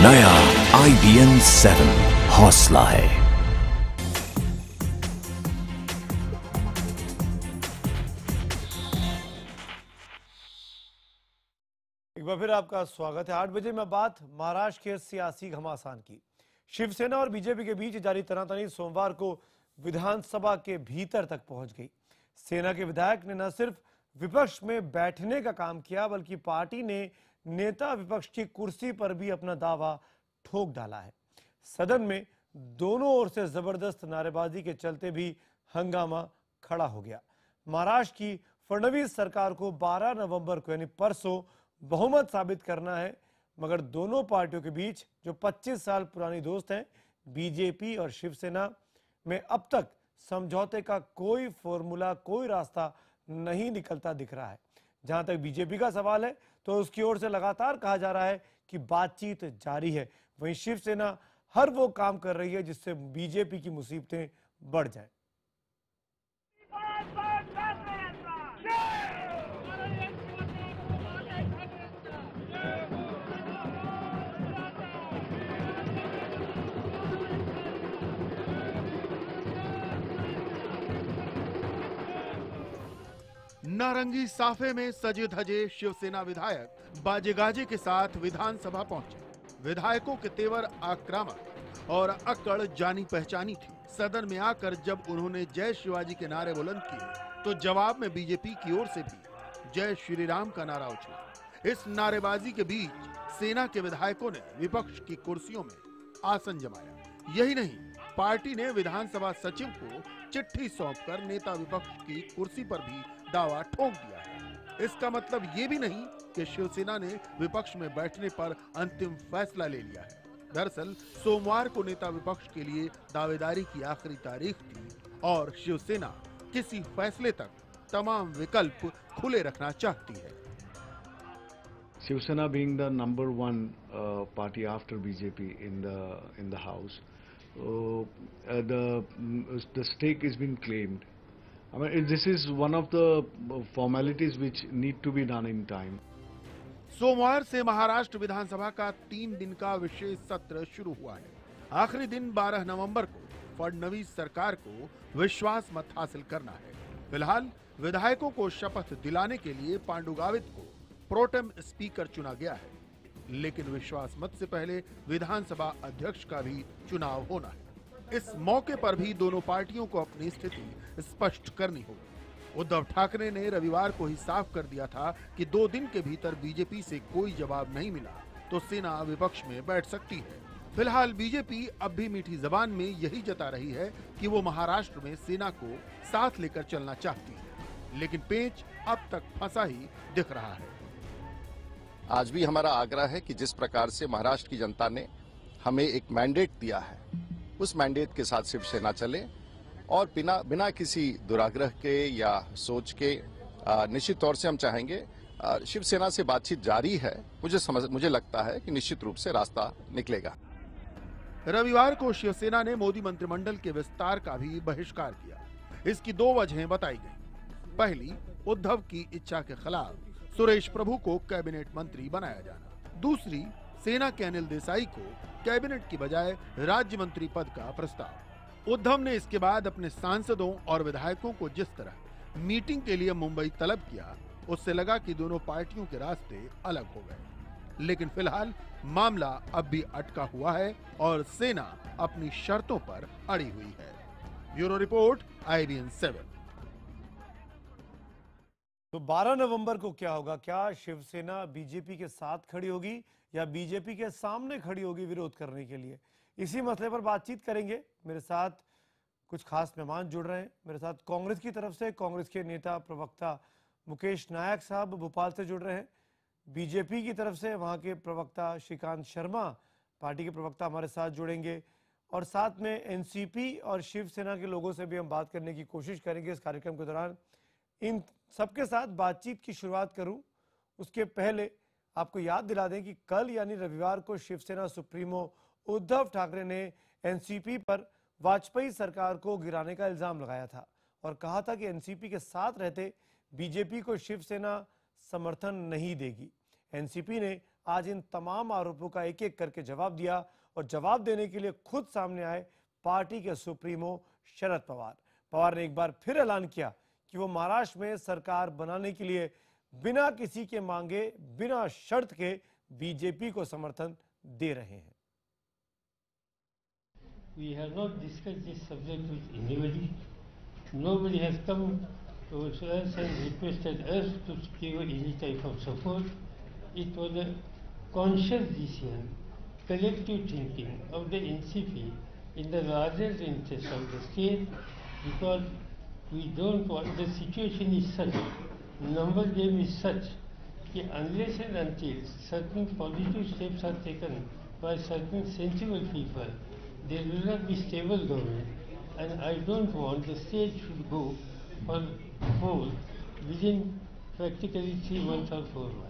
नया IBN 7 हौसला है। एक बार फिर आपका स्वागत है। 8 बजे में बात महाराष्ट्र के सियासी घमासान की। शिवसेना और बीजेपी के बीच जारी तनातनी सोमवार को विधानसभा के भीतर तक पहुंच गई। सेना के विधायक ने न सिर्फ विपक्ष में बैठने का काम किया, बल्कि पार्टी ने नेता विपक्ष की कुर्सी पर भी अपना दावा ठोक डाला है। सदन में दोनों ओर से जबरदस्त नारेबाजी के चलते भी हंगामा खड़ा हो गया। महाराष्ट्र की फडणवीस सरकार को 12 नवंबर को यानी परसों बहुमत साबित करना है, मगर दोनों पार्टियों के बीच जो 25 साल पुरानी दोस्त हैं, बीजेपी और शिवसेना में अब तक समझौते का कोई फॉर्मूला, कोई रास्ता नहीं निकलता दिख रहा है। जहां तक बीजेपी का सवाल है तो उसकी ओर से लगातार कहा जा रहा है कि बातचीत जारी है। वहीं शिवसेना हर वो काम कर रही है जिससे बीजेपी की मुसीबतें बढ़ जाएं। नारंगी साफे में सजे धजे शिवसेना विधायक बाजे गाजे के साथ विधानसभा पहुंचे। विधायकों के तेवर आक्रामक और अक्कड़ जानी पहचानी थी। सदन में आकर जब उन्होंने जय शिवाजी के नारे बुलंद किए तो जवाब में बीजेपी की ओर से भी जय श्री राम का नारा उछला। इस नारेबाजी के बीच सेना के विधायकों ने विपक्ष की कुर्सियों में आसन जमाया। यही नहीं, पार्टी ने विधानसभा सचिव को चिट्ठी सौंपकर नेता विपक्ष की कुर्सी पर भी दावा ठोक दिया है। इसका मतलब ये भी नहीं कि शिवसेना ने विपक्ष में बैठने पर अंतिम फैसला ले लिया है। दरअसल सोमवार को नेता विपक्ष के लिए दावेदारी की आखिरी तारीख थी और शिवसेना किसी फैसले तक तमाम विकल्प खुले रखना चाहती है। Shivsena being the number one party after BJP in the house, the stake is being claimed. I mean, this is one of the formalities which need to be done in time. सोमवार से महाराष्ट्र विधानसभा का 3 दिन का विशेष सत्र शुरू हुआ है। आखिरी दिन 12 नवंबर को फडणवीस सरकार को विश्वास मत हासिल करना है। फिलहाल विधायकों को शपथ दिलाने के लिए पांडु गावित को प्रोटेम स्पीकर चुना गया है, लेकिन विश्वास मत से पहले विधानसभा अध्यक्ष का भी चुनाव होना है। इस मौके पर भी दोनों पार्टियों को अपनी स्थिति स्पष्ट करनी होगी। उद्धव ठाकरे ने रविवार को ही साफ कर दिया था कि 2 दिन के भीतर बीजेपी से कोई जवाब नहीं मिला तो सेना विपक्ष में बैठ सकती है। फिलहाल बीजेपी अब भी मीठी जबान में यही जता रही है कि वो महाराष्ट्र में सेना को साथ लेकर चलना चाहती है, लेकिन पेंच अब तक फंसा ही दिख रहा है। आज भी हमारा आग्रह है कि जिस प्रकार से महाराष्ट्र की जनता ने हमें एक मैंडेट दिया है, उस मैंडेट के साथ शिवसेना चले और बिना किसी दुराग्रह के या सोच के निश्चित तौर से हम चाहेंगे शिवसेना से बातचीत जारी है। मुझे लगता है कि निश्चित रूप से रास्ता निकलेगा। रविवार को शिवसेना ने मोदी मंत्रिमंडल के विस्तार का भी बहिष्कार किया। इसकी 2 वजहें बताई गई। पहली, उद्धव की इच्छा के खिलाफ सुरेश प्रभु को कैबिनेट मंत्री बनाया जाना। दूसरी, सेना के अनिल देसाई को कैबिनेट की बजाय राज्य मंत्री पद का प्रस्ताव। उद्धव ने इसके बाद अपने सांसदों और विधायकों को जिस तरह मीटिंग के लिए मुंबई तलब किया, उससे लगा कि दोनों पार्टियों के रास्ते अलग हो गए। लेकिन फिलहाल मामला अब भी अटका हुआ है और सेना अपनी शर्तों पर अड़ी हुई है। Bureau report, IBN 7। तो 12 नवंबर को क्या होगा? क्या शिवसेना बीजेपी के साथ खड़ी होगी या बीजेपी के सामने खड़ी होगी विरोध करने के लिए? इसी मसले पर बातचीत करेंगे। मेरे साथ कुछ खास मेहमान जुड़ रहे हैं। मेरे साथ कांग्रेस की तरफ से कांग्रेस के नेता प्रवक्ता मुकेश नायक साहब भोपाल से जुड़ रहे हैं। बीजेपी की तरफ से वहां के प्रवक्ता श्रीकांत शर्मा, पार्टी के प्रवक्ता, हमारे साथ जुड़ेंगे और साथ में एनसीपी और शिवसेना के लोगों से भी हम बात करने की कोशिश करेंगे इस कार्यक्रम के दौरान। इन सबके साथ बातचीत की शुरुआत करूं उसके पहले आपको याद दिला दें कि कल यानी रविवार को शिवसेना सुप्रीमो उद्धव ठाकरे ने एनसीपी पर वाजपेयी सरकार को गिराने का इल्जाम लगाया था और कहा था कि एनसीपी के साथ रहते बीजेपी को शिवसेना समर्थन नहीं देगी। एनसीपी ने आज इन तमाम आरोपों का एक एक करके जवाब दिया और जवाब देने के लिए खुद सामने आए पार्टी के सुप्रीमो शरद पवार। पवार ने एक बार फिर ऐलान किया कि वो महाराष्ट्र में सरकार बनाने के लिए बिना किसी के मांगे, बिना शर्त के बीजेपी को समर्थन दे रहे हैं। We have not discussed this subject with anybody. Nobody has come to us and requested us to give any type of support. It was a conscious decision, collective thinking of the NCP in the larger interest of the state, because we don't want, the situation is such, number game is such, that unless and until certain positive steps are taken by certain sensible people, there will not be stable government, and I don't want the state should go for poll within practically 3 months or 4 months.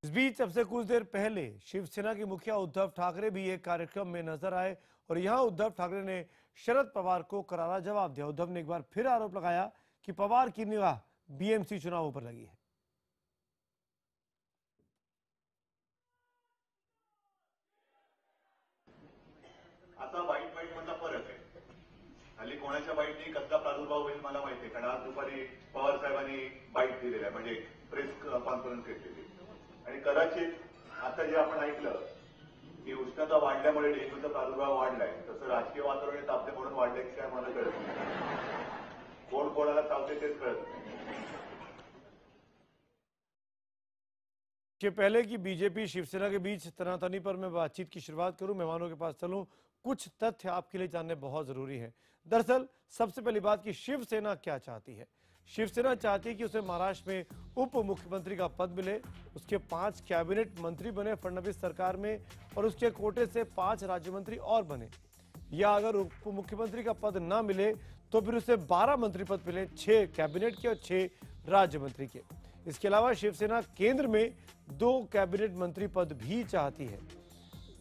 इस बीच अब से कुछ देर पहले शिवसेना के मुखिया उद्धव ठाकरे भी एक कार्यक्रम में नजर आए और यहां उद्धव ठाकरे ने शरद पवार को करारा जवाब दिया। उद्धव ने एक बार फिर आरोप लगाया कि पवार की निगाह बीएमसी चुनावों पर लगी है। आता वाईट मधला फरक आहे। हल्ली कोणाच्या बाईटनी कसा प्रादुर्भाव होईल मला माहिती आहे, कारण आज दुपारी पवार साहेबांनी बाईट दिलेला आहे, म्हणजे प्रेस कॉन्फरन्स घेतलेली आणि कदाचित आता जे आपण ऐकलं की उष्णता वाढल्यामुळे डेंग्यूचा प्रादुर्भाव वाढलाय, तसं राजकीय वातावरण तापले म्हणून वाढलंय की काय मला कळत नाही। कोण कोणाला चावते तेच कळत नाही। के पहले कि बीजेपी शिवसेना के बीच तनातनी पर मैं बातचीत की शुरुआत करूं, मेहमानों के पास चलूं, कुछ तथ्य आपके लिए जानने बहुत जरूरी है। दरअसल सबसे पहली बात कि शिवसेना क्या चाहती है। शिवसेना चाहती है कि उसे महाराष्ट्र में उप मुख्यमंत्री का पद मिले, उसके 5 कैबिनेट मंत्री बने फडणवीस सरकार में और उसके कोटे से 5 राज्य मंत्री और बने, या अगर उप मुख्यमंत्री का पद ना मिले तो फिर उसे 12 मंत्री पद मिले, 6 कैबिनेट के और 6 राज्य मंत्री के। इसके अलावा शिवसेना केंद्र में 2 कैबिनेट मंत्री पद भी चाहती है।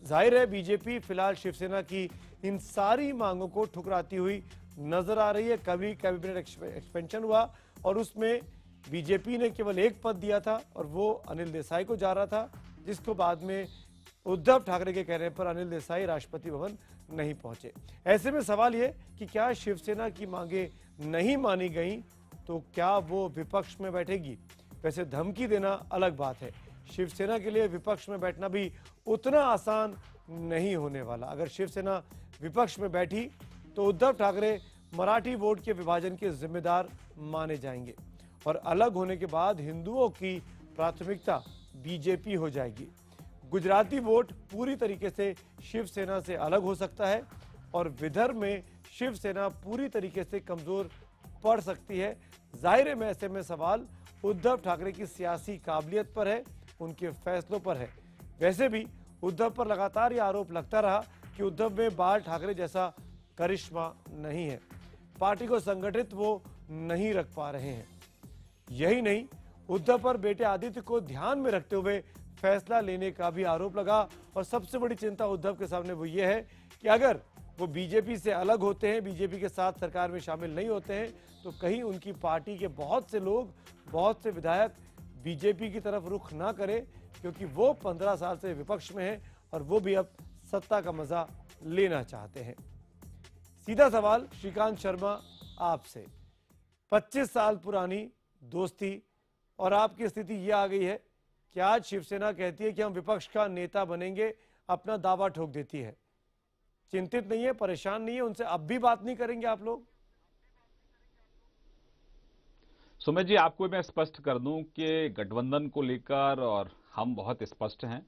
जाहिर है बीजेपी फिलहाल शिवसेना की इन सारी मांगों को ठुकराती हुई नजर आ रही है। कभी कैबिनेट एक्सपेंशन हुआ और उसमें बीजेपी ने केवल 1 पद दिया था और वो अनिल देसाई को जा रहा था, जिसको बाद में उद्धव ठाकरे के कहने पर अनिल देसाई राष्ट्रपति भवन नहीं पहुंचे। ऐसे में सवाल ये कि क्या शिवसेना की मांगे नहीं मानी गई तो क्या वो विपक्ष में बैठेगी। वैसे धमकी देना अलग बात है, शिवसेना के लिए विपक्ष में बैठना भी उतना आसान नहीं होने वाला। अगर शिवसेना विपक्ष में बैठी तो उद्धव ठाकरे मराठी वोट के विभाजन के जिम्मेदार माने जाएंगे और अलग होने के बाद हिंदुओं की प्राथमिकता बीजेपी हो जाएगी। गुजराती वोट पूरी तरीके से शिवसेना से अलग हो सकता है और विदर्भ में शिवसेना पूरी तरीके से कमजोर पड़ सकती है। जाहिर है ऐसे में सवाल उद्धव ठाकरे की सियासी काबिलियत पर है, उनके फैसलों पर है। वैसे भी उद्धव पर लगातार यह आरोप लगता रहा कि उद्धव में बाल ठाकरे जैसा करिश्मा नहीं है, पार्टी को संगठित वो नहीं रख पा रहे हैं। यही नहीं, उद्धव पर बेटे आदित्य को ध्यान में रखते हुए फैसला लेने का भी आरोप लगा और सबसे बड़ी चिंता उद्धव के सामने वो ये है कि अगर वो बीजेपी से अलग होते हैं, बीजेपी के साथ सरकार में शामिल नहीं होते हैं, तो कहीं उनकी पार्टी के बहुत से लोग, बहुत से विधायक बीजेपी की तरफ रुख ना करें, क्योंकि वो 15 साल से विपक्ष में हैं और वो भी अब सत्ता का मजा लेना चाहते हैं। सीधा सवाल श्रीकांत शर्मा आपसे, 25 साल पुरानी दोस्ती और आपकी स्थिति ये आ गई है कि आज शिवसेना कहती है कि हम विपक्ष का नेता बनेंगे, अपना दावा ठोक देती है। चिंतित नहीं है, परेशान नहीं है, उनसे अब भी बात नहीं करेंगे आप लोग? सुमित जी, आपको मैं स्पष्ट कर दूं कि गठबंधन को लेकर और हम बहुत स्पष्ट हैं,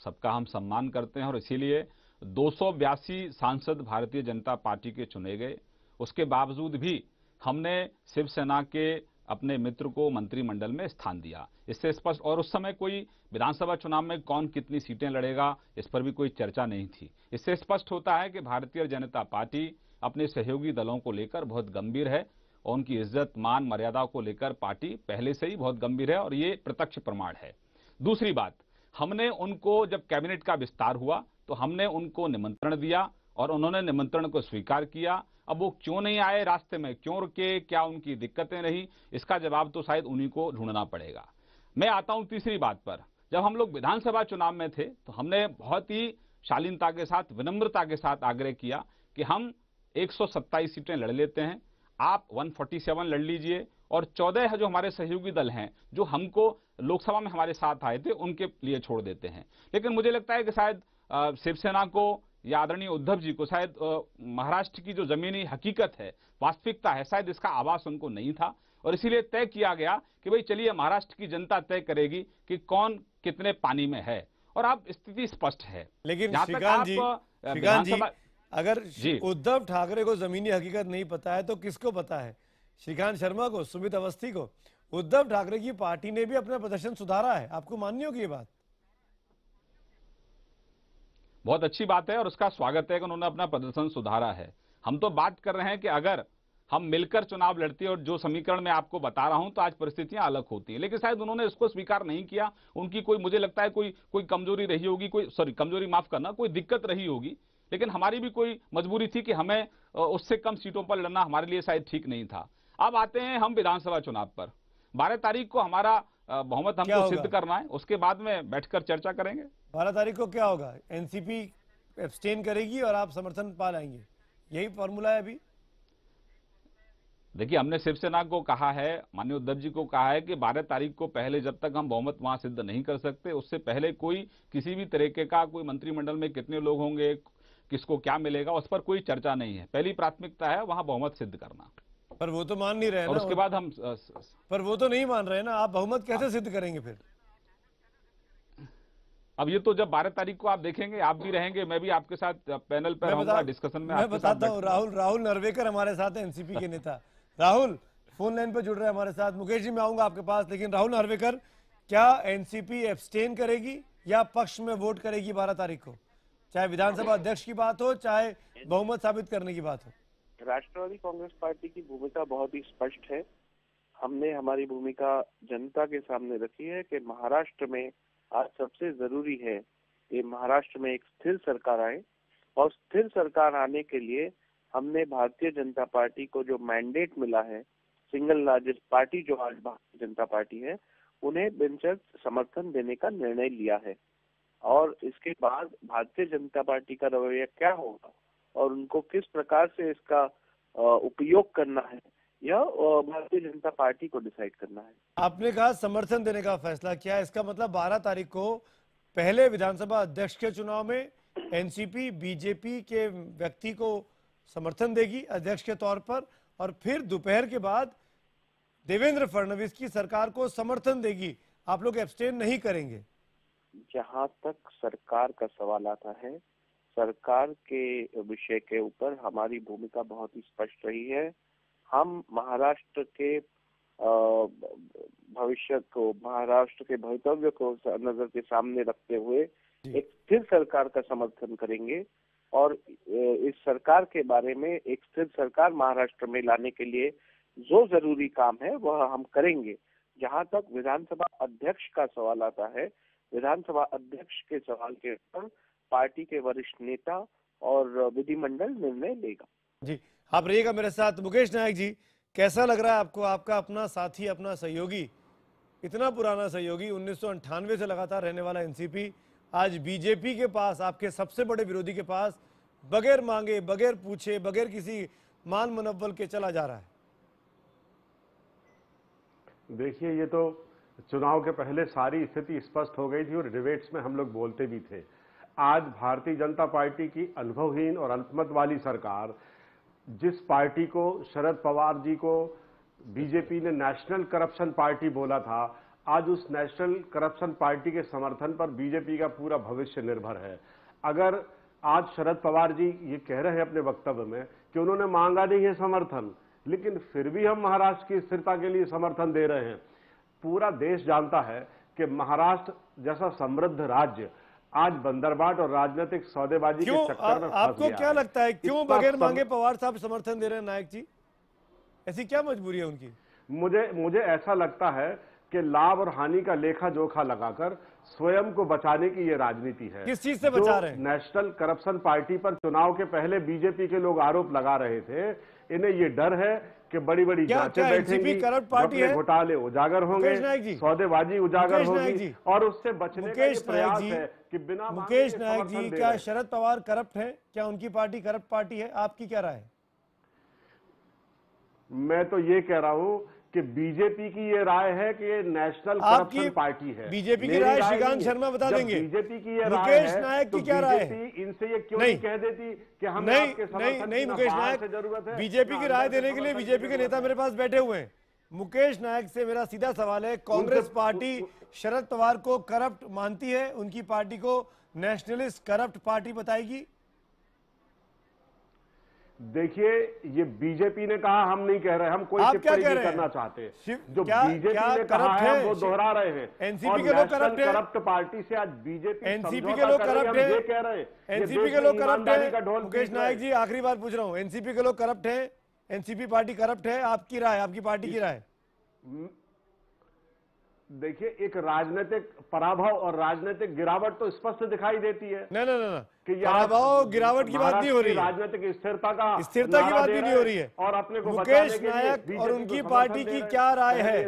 सबका हम सम्मान करते हैं और इसीलिए 282 सांसद भारतीय जनता पार्टी के चुने गए। उसके बावजूद भी हमने शिवसेना के अपने मित्र को मंत्रिमंडल में स्थान दिया। इससे स्पष्ट, और उस समय कोई विधानसभा चुनाव में कौन कितनी सीटें लड़ेगा इस पर भी कोई चर्चा नहीं थी। इससे स्पष्ट होता है कि भारतीय जनता पार्टी अपने सहयोगी दलों को लेकर बहुत गंभीर है और उनकी इज्जत मान मर्यादा को लेकर पार्टी पहले से ही बहुत गंभीर है और ये प्रत्यक्ष प्रमाण है। दूसरी बात, हमने उनको जब कैबिनेट का विस्तार हुआ तो हमने उनको निमंत्रण दिया और उन्होंने निमंत्रण को स्वीकार किया। अब वो क्यों नहीं आए, रास्ते में क्यों रुके, क्या उनकी दिक्कतें रही, इसका जवाब तो शायद उन्हीं को ढूंढना पड़ेगा। मैं आता हूं तीसरी बात पर। जब हम लोग विधानसभा चुनाव में थे तो हमने बहुत ही शालीनता के साथ, विनम्रता के साथ आग्रह किया कि हम 127 सीटें लड़ लेते हैं, आप 147 लड़ लीजिए और 14 जो हमारे सहयोगी दल हैं जो हमको लोकसभा में हमारे साथ आए थे उनके लिए छोड़ देते हैं। लेकिन मुझे लगता है कि शायद शिवसेना को या आदरणीय उद्धव जी को शायद महाराष्ट्र की जो जमीनी हकीकत है, वास्तविकता है, शायद इसका आभास उनको नहीं था और इसीलिए तय किया गया कि भाई चलिए महाराष्ट्र की जनता तय करेगी कि कौन कितने पानी में है और अब स्थिति स्पष्ट है। लेकिन श्रीकांत जी, अगर उद्धव ठाकरे को जमीनी हकीकत नहीं पता है तो किसको पता है? श्रीकांत शर्मा को, सुमित अवस्थी को? उद्धव ठाकरे की पार्टी ने भी अपना प्रदर्शन सुधारा है, आपको माननी होगी ये बात। बहुत अच्छी बात है और उसका स्वागत है कि उन्होंने अपना प्रदर्शन सुधारा है। हम तो बात कर रहे हैं कि अगर हम मिलकर चुनाव लड़ते और जो समीकरण मैं आपको बता रहा हूं तो आज परिस्थितियां अलग होती हैं, लेकिन शायद उन्होंने इसको स्वीकार नहीं किया। उनकी कोई, मुझे लगता है कोई कमजोरी रही होगी, कमजोरी माफ करना, कोई दिक्कत रही होगी, लेकिन हमारी भी कोई मजबूरी थी कि हमें उससे कम सीटों पर लड़ना हमारे लिए शायद ठीक नहीं था। अब आते हैं हम विधानसभा चुनाव पर। 12 तारीख को हमारा बहुमत हमको सिद्ध करना है, उसके बाद में बैठकर चर्चा करेंगे। 12 तारीख को क्या होगा? एनसीपी एब्सटेन करेगी और आप समर्थन पा लाएंगे, यही फॉर्मूला है अभी? देखिए, हमने शिवसेना को कहा है, माननीय उद्धव जी को कहा है कि 12 तारीख को पहले जब तक हम बहुमत वहां सिद्ध नहीं कर सकते, उससे पहले कोई किसी भी तरीके का, कोई मंत्रिमंडल में कितने लोग होंगे, किसको क्या मिलेगा, उस पर कोई चर्चा नहीं है। पहली प्राथमिकता है वहां बहुमत सिद्ध करना। पर वो तो मान नहीं रहे और ना, उसके बाद हम पर वो तो नहीं मान रहे ना, आप बहुमत कैसे सिद्ध करेंगे फिर? अब ये तो जब 12 तारीख को आप देखेंगे, आप भी रहेंगे, मैं भी आपके साथ पैनल पर रहूंगा, डिस्कशन में। मैं बताता हूँ, राहुल नरवेकर हमारे साथ है, एनसीपी के नेता। राहुल फोन लाइन पर जुड़ रहे हैं हमारे साथ। मुकेश जी, मैं आऊंगा आपके पास, लेकिन राहुल नरवेकर, क्या एनसीपी एब्सटेन करेगी या पक्ष में वोट करेगी 12 तारीख को? चाहे विधानसभा अध्यक्ष की बात हो, चाहे बहुमत साबित करने की बात हो। राष्ट्रवादी कांग्रेस पार्टी की भूमिका बहुत ही स्पष्ट है। हमने हमारी भूमिका जनता के सामने रखी है कि महाराष्ट्र में आज सबसे जरूरी है कि महाराष्ट्र में एक स्थिर सरकार आए, और स्थिर सरकार आने के लिए हमने भारतीय जनता पार्टी को जो मैंडेट मिला है, सिंगल लार्जेस्ट पार्टी जो आज भारतीय जनता पार्टी है, उन्हें बिनशर्त समर्थन देने का निर्णय लिया है। और इसके बाद भारतीय जनता पार्टी का रवैया क्या होगा और उनको किस प्रकार से इसका उपयोग करना है, यह भारतीय जनता पार्टी को डिसाइड करना है। आपने कहा समर्थन देने का फैसला किया, इसका मतलब 12 तारीख को पहले विधानसभा अध्यक्ष के चुनाव में एनसीपी बीजेपी के व्यक्ति को समर्थन देगी अध्यक्ष के तौर पर, और फिर दोपहर के बाद देवेंद्र फडणवीस की सरकार को समर्थन देगी। आप लोग एब्सटेन नहीं करेंगे? जहां तक सरकार का सवाल आता है, सरकार के विषय के ऊपर हमारी भूमिका बहुत ही स्पष्ट रही है। हम महाराष्ट्र के भविष्य को, महाराष्ट्र के भवितव्य को नजर के सामने रखते हुए एक स्थिर सरकार का समर्थन करेंगे, और इस सरकार के बारे में, एक स्थिर सरकार महाराष्ट्र में लाने के लिए जो जरूरी काम है वह हम करेंगे। जहां तक विधानसभा अध्यक्ष का सवाल आता है, विधानसभा अध्यक्ष के सवाल के ऊपर पार्टी के वरिष्ठ नेता और विधिमंडल निर्णय लेगा। जी, आप रहिएगा मेरे साथ। मुकेश नायक जी, कैसा लग रहा है आपको? आपका अपना साथी, अपना सहयोगी, इतना पुराना सहयोगी, 1998 से लगातार रहने वाला एनसीपी, आज बीजेपी के पास, आपके सबसे बड़े विरोधी के पास, बगैर मांगे, बगैर पूछे, बगैर किसी मान मनव्वल के चला जा रहा है। देखिए, ये तो चुनाव के पहले सारी स्थिति स्पष्ट हो गई थी और डिबेट्स में हम लोग बोलते भी थे। आज भारतीय जनता पार्टी की अनुभवहीन और अल्पमत वाली सरकार, जिस पार्टी को शरद पवार जी को बीजेपी ने नेशनल करप्शन पार्टी बोला था, आज उस नेशनल करप्शन पार्टी के समर्थन पर बीजेपी का पूरा भविष्य निर्भर है। अगर आज शरद पवार जी ये कह रहे हैं अपने वक्तव्य में कि उन्होंने मांगा नहीं है समर्थन, लेकिन फिर भी हम महाराष्ट्र की स्थिरता के लिए समर्थन दे रहे हैं। पूरा देश जानता है कि महाराष्ट्र जैसा समृद्ध राज्य आज बंदरबाट और राजनीतिक सौदेबाजी के चक्कर में फंस गया। आपको क्या लगता है क्यों बगैर मांगे पवार साहब समर्थन दे रहे हैं? नायक जी, ऐसी क्या मजबूरी है उनकी? मुझे ऐसा लगता है कि लाभ और हानि का लेखा जोखा लगाकर स्वयं को बचाने की ये राजनीति है। किस चीज से बचा रहे हैं? नेशनल करप्शन पार्टी पर चुनाव के पहले बीजेपी के लोग आरोप लगा रहे थे, इन्हें ये डर है कि बड़ी बड़ी जांचें बैठेंगी, करप्ट पार्टी है, घोटाले उजागर होंगे, सौदेबाजी उजागर होगी और उससे बचने का ये प्रयास है कि बिना मुकेश नायक जी, क्या शरद पवार करप्ट है? क्या उनकी पार्टी करप्ट पार्टी है? आपकी क्या राय है? मैं तो ये कह रहा हूं कि बीजेपी की ये राय है कि ये नेशनल करप्शन पार्टी है। बीजेपी की राय श्रीकांत शर्मा बता देंगे। बीजेपी की ये राय मुकेश नायक की क्या राय है? इनसे ये क्यों नहीं कह देती कि हमें आपके समर्थन नहीं मुकेश नायक, जरूरत है? बीजेपी की राय देने के लिए बीजेपी के नेता मेरे पास बैठे हुए हैं। मुकेश नायक से मेरा सीधा सवाल है, कांग्रेस पार्टी शरद पवार को करप्ट मानती है? उनकी पार्टी को नेशनलिस्ट करप्ट पार्टी बताएगी? देखिए, ये बीजेपी ने कहा, हम नहीं कह रहे, हम कोई टिप्पणी नहीं करना चाहते। जो बीजेपी ने कहा है वो दोहरा रहे हैं। एनसीपी के लोग करप्ट है, करप्ट पार्टी से आज बीजेपी एनसीपी के लोग करप्ट है, ये कह रहे हैं एनसीपी के लोग करप्ट है। मुकेश नायक जी, आखिरी बार पूछ रहा हूँ, एनसीपी के लोग करप्ट है, एनसीपी पार्टी करप्ट है? आपकी राय, आपकी पार्टी की राय? देखिए, एक राजनीतिक पराभव और राजनीतिक गिरावट तो स्पष्ट दिखाई देती है। नहीं कि पराभव गिरावट की बात नहीं हो रही, राजनीतिक स्थिरता की बात भी नहीं हो रही है। और अपने को मुकेश नायक और उनकी पार्टी की क्या राय है?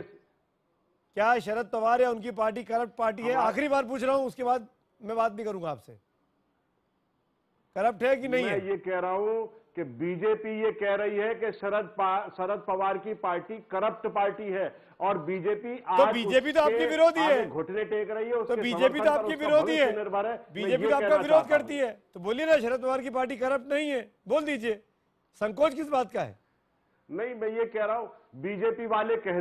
क्या शरद पवार या उनकी पार्टी करप्ट पार्टी है? आखिरी बार पूछ रहा हूं, उसके बाद मैं बात नहीं करूंगा आपसे। करप्ट है कि नहीं है? मैं ये कह रहा हूं कि बीजेपी ये कह रही है कि शरद पवार की पार्टी करप्ट पार्टी है और बीजेपी तो बीजेपी तो आपकी विरोधी है, घुटने टेक रही है। तो बीजेपी तो आपकी विरोधी है, बीजेपी तो आपका विरोध करती है। तो बोलिए ना, शरद पवार की पार्टी करप्ट नहीं है, बोल दीजिए। संकोच किस बात का है? नहीं, मैं ये कह रहा हूं, बीजेपी वाले कह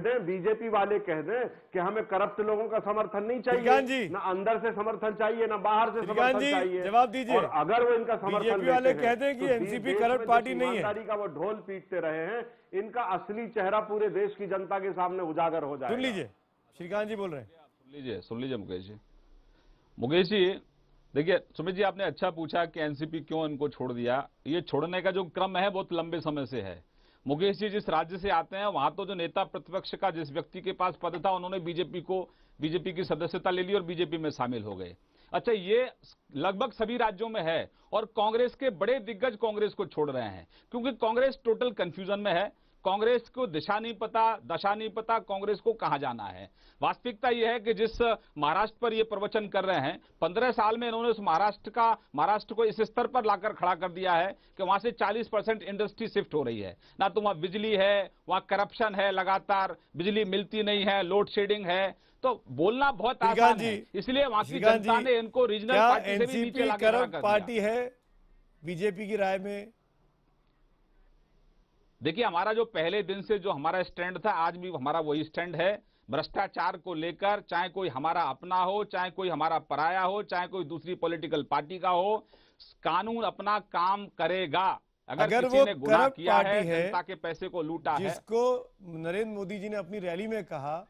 दें कि हमें करप्ट लोगों का समर्थन नहीं चाहिए, ना अंदर से समर्थन चाहिए, ना बाहर से समर्थन चाहिए। जवाब दीजिए। और अगर वो इनका समर्थन बीजेपी वाले कह दें कि एनसीपी करप्ट पार्टी नहीं है, का वो ढोल पीटते रहे हैं, इनका असली चेहरा पूरे देश की जनता के सामने उजागर हो जाएगा। सुन लीजिए, श्रीकांत जी बोल रहे हैं। सुन लीजिए मुकेश जी, देखिए सुमित जी, आपने अच्छा पूछा कि एनसीपी क्यों इनको छोड़ दिया। ये छोड़ने का जो क्रम है बहुत लंबे समय से है। मुकेश जी जिस राज्य से आते हैं वहां तो जो नेता प्रतिपक्ष का जिस व्यक्ति के पास पद था, उन्होंने बीजेपी की सदस्यता ले ली और बीजेपी में शामिल हो गए। अच्छा, ये लगभग सभी राज्यों में है और कांग्रेस के बड़े दिग्गज कांग्रेस को छोड़ रहे हैं क्योंकि कांग्रेस टोटल कंफ्यूजन में है। कांग्रेस को दिशा नहीं पता, दशा नहीं पता, कांग्रेस को कहां जाना है। वास्तविकता यह है कि जिस महाराष्ट्र पर ये प्रवचन कर रहे हैं, 15 साल में इन्होंने उस महाराष्ट्र को इस स्तर पर लाकर खड़ा कर दिया है कि वहां से 40% इंडस्ट्री शिफ्ट हो रही है। ना तो वहां बिजली है, वहां करप्शन है, लगातार बिजली मिलती नहीं है, लोड शेडिंग है। तो बोलना बहुत आसान है, इसलिए वहां की जनता ने इनको रीजनल पार्टी से भी नीचे लाकर खड़ा कर दिया। पार्टी है बीजेपी की राय में? देखिए, हमारा जो पहले दिन से जो हमारा स्टैंड था, आज भी हमारा वही स्टैंड है। भ्रष्टाचार को लेकर, चाहे कोई हमारा अपना हो, चाहे कोई हमारा पराया हो, चाहे कोई दूसरी पॉलिटिकल पार्टी का हो, कानून अपना काम करेगा। अगर किसी ने गुनाह किया है, जनता के पैसे को लूटा है, जिसको नरेंद्र मोदी जी ने अपनी रैली में कहा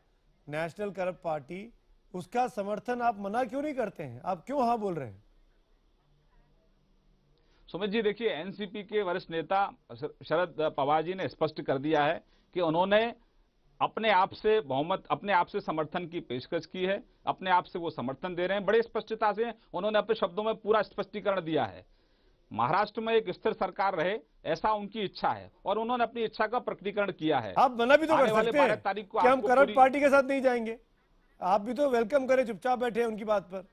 नेशनल करप्ट पार्टी, उसका समर्थन आप मना क्यों नहीं करते हैं? आप क्यों हाँ बोल रहे हैं? सुमित जी, देखिए, एनसीपी के वरिष्ठ नेता शरद पवार जी ने स्पष्ट कर दिया है कि उन्होंने अपने आप से समर्थन की पेशकश की है, अपने आप से वो समर्थन दे रहे हैं। बड़े स्पष्टता से उन्होंने अपने शब्दों में पूरा स्पष्टीकरण दिया है। महाराष्ट्र में एक स्थिर सरकार रहे, ऐसा उनकी इच्छा है और उन्होंने अपनी इच्छा का प्रकटीकरण किया है। आप मना भी तो कर सकते हैं कि हम करप्ट पार्टी के साथ नहीं जाएंगे। आप भी तो वेलकम करें, चुपचाप बैठे उनकी बात पर।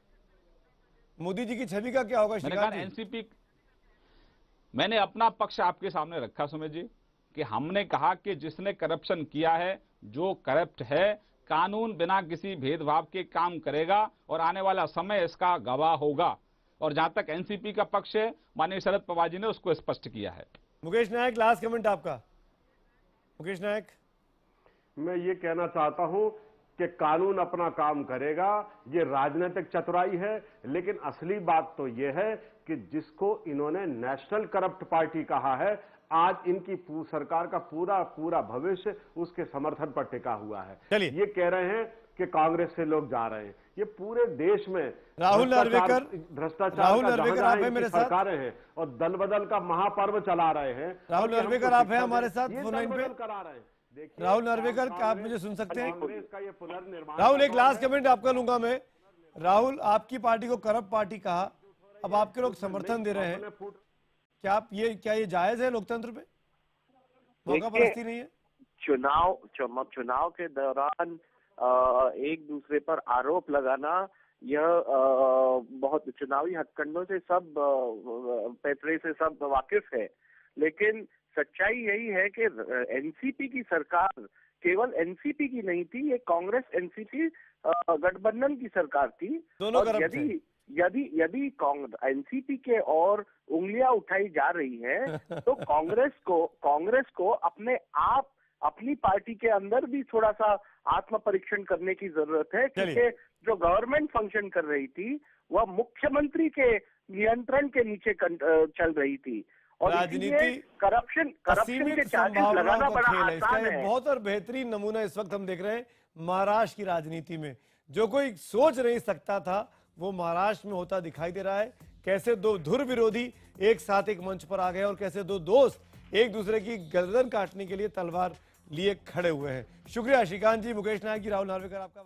मोदी जी की छवि का क्या होगा? एनसीपी, मैंने अपना पक्ष आपके सामने रखा सुमित जी कि हमने कहा कि जिसने करप्शन किया है, जो करप्ट है, कानून बिना किसी भेदभाव के काम करेगा और आने वाला समय इसका गवाह होगा। और जहां तक एनसीपी का पक्ष है, माननीय शरद पवार जी ने उसको स्पष्ट किया है। मुकेश नायक, लास्ट कमेंट आपका। मुकेश नायक, मैं ये कहना चाहता हूं कि कानून अपना काम करेगा, ये राजनीतिक चतुराई है, लेकिन असली बात तो ये है कि जिसको इन्होंने नेशनल करप्ट पार्टी कहा है, आज इनकी सरकार का पूरा भविष्य उसके समर्थन पर टिका हुआ है। चलिए, ये कह रहे हैं कि कांग्रेस से लोग जा रहे हैं, ये पूरे देश में राहुल नरवेकर, भ्रष्टाचार आप हैं मेरे साथ, सरकारें हैं और दल बदल का महापर्व चला रहे हैं। राहुल नरवेकर, आप हैं हमारे साथ फोन लाइन पे? करा रहे हैं। राहुल नरवेकर, क्या आप मुझे सुन सकते हैं? राहुल, एक लास्ट कमेंट आपका लूंगा मैं। राहुल, आपकी पार्टी को करप्ट पार्टी कहा, अब आपके लोग समर्थन दे रहे हैं, क्या ये जायज है लोकतंत्र पे? मौका परस्ती नहीं है? चुनाव के दौरान एक दूसरे पर आरोप लगाना, यह बहुत चुनावी हथकंडों से सब पैतरे से सब वाकिफ है। लेकिन सच्चाई यही है कि एनसीपी की सरकार केवल एनसीपी की नहीं थी, ये कांग्रेस एनसीपी गठबंधन की सरकार थी। दोनों और यदि एनसीपी के और उंगलियां उठाई जा रही है तो कांग्रेस को अपने आप अपनी पार्टी के अंदर भी थोड़ा सा आत्म परीक्षण करने की जरूरत है, क्योंकि जो गवर्नमेंट फंक्शन कर रही थी वह मुख्यमंत्री के नियंत्रण के नीचे चल रही थी और राजनीति करप्शन के चार्जेस लगाना बड़ा आसान है। बहुत और बेहतरीन नमूना इस वक्त हम देख रहे हैं महाराष्ट्र की राजनीति में। जो कोई सोच नहीं सकता था वो महाराष्ट्र में होता दिखाई दे रहा है। कैसे दो धुर विरोधी एक साथ एक मंच पर आ गए और कैसे दो दोस्त एक दूसरे की गर्दन काटने के लिए तलवार लिए खड़े हुए हैं। शुक्रिया श्रीकांत जी, मुकेश नायक जी, राहुल नार्वेकर आपका।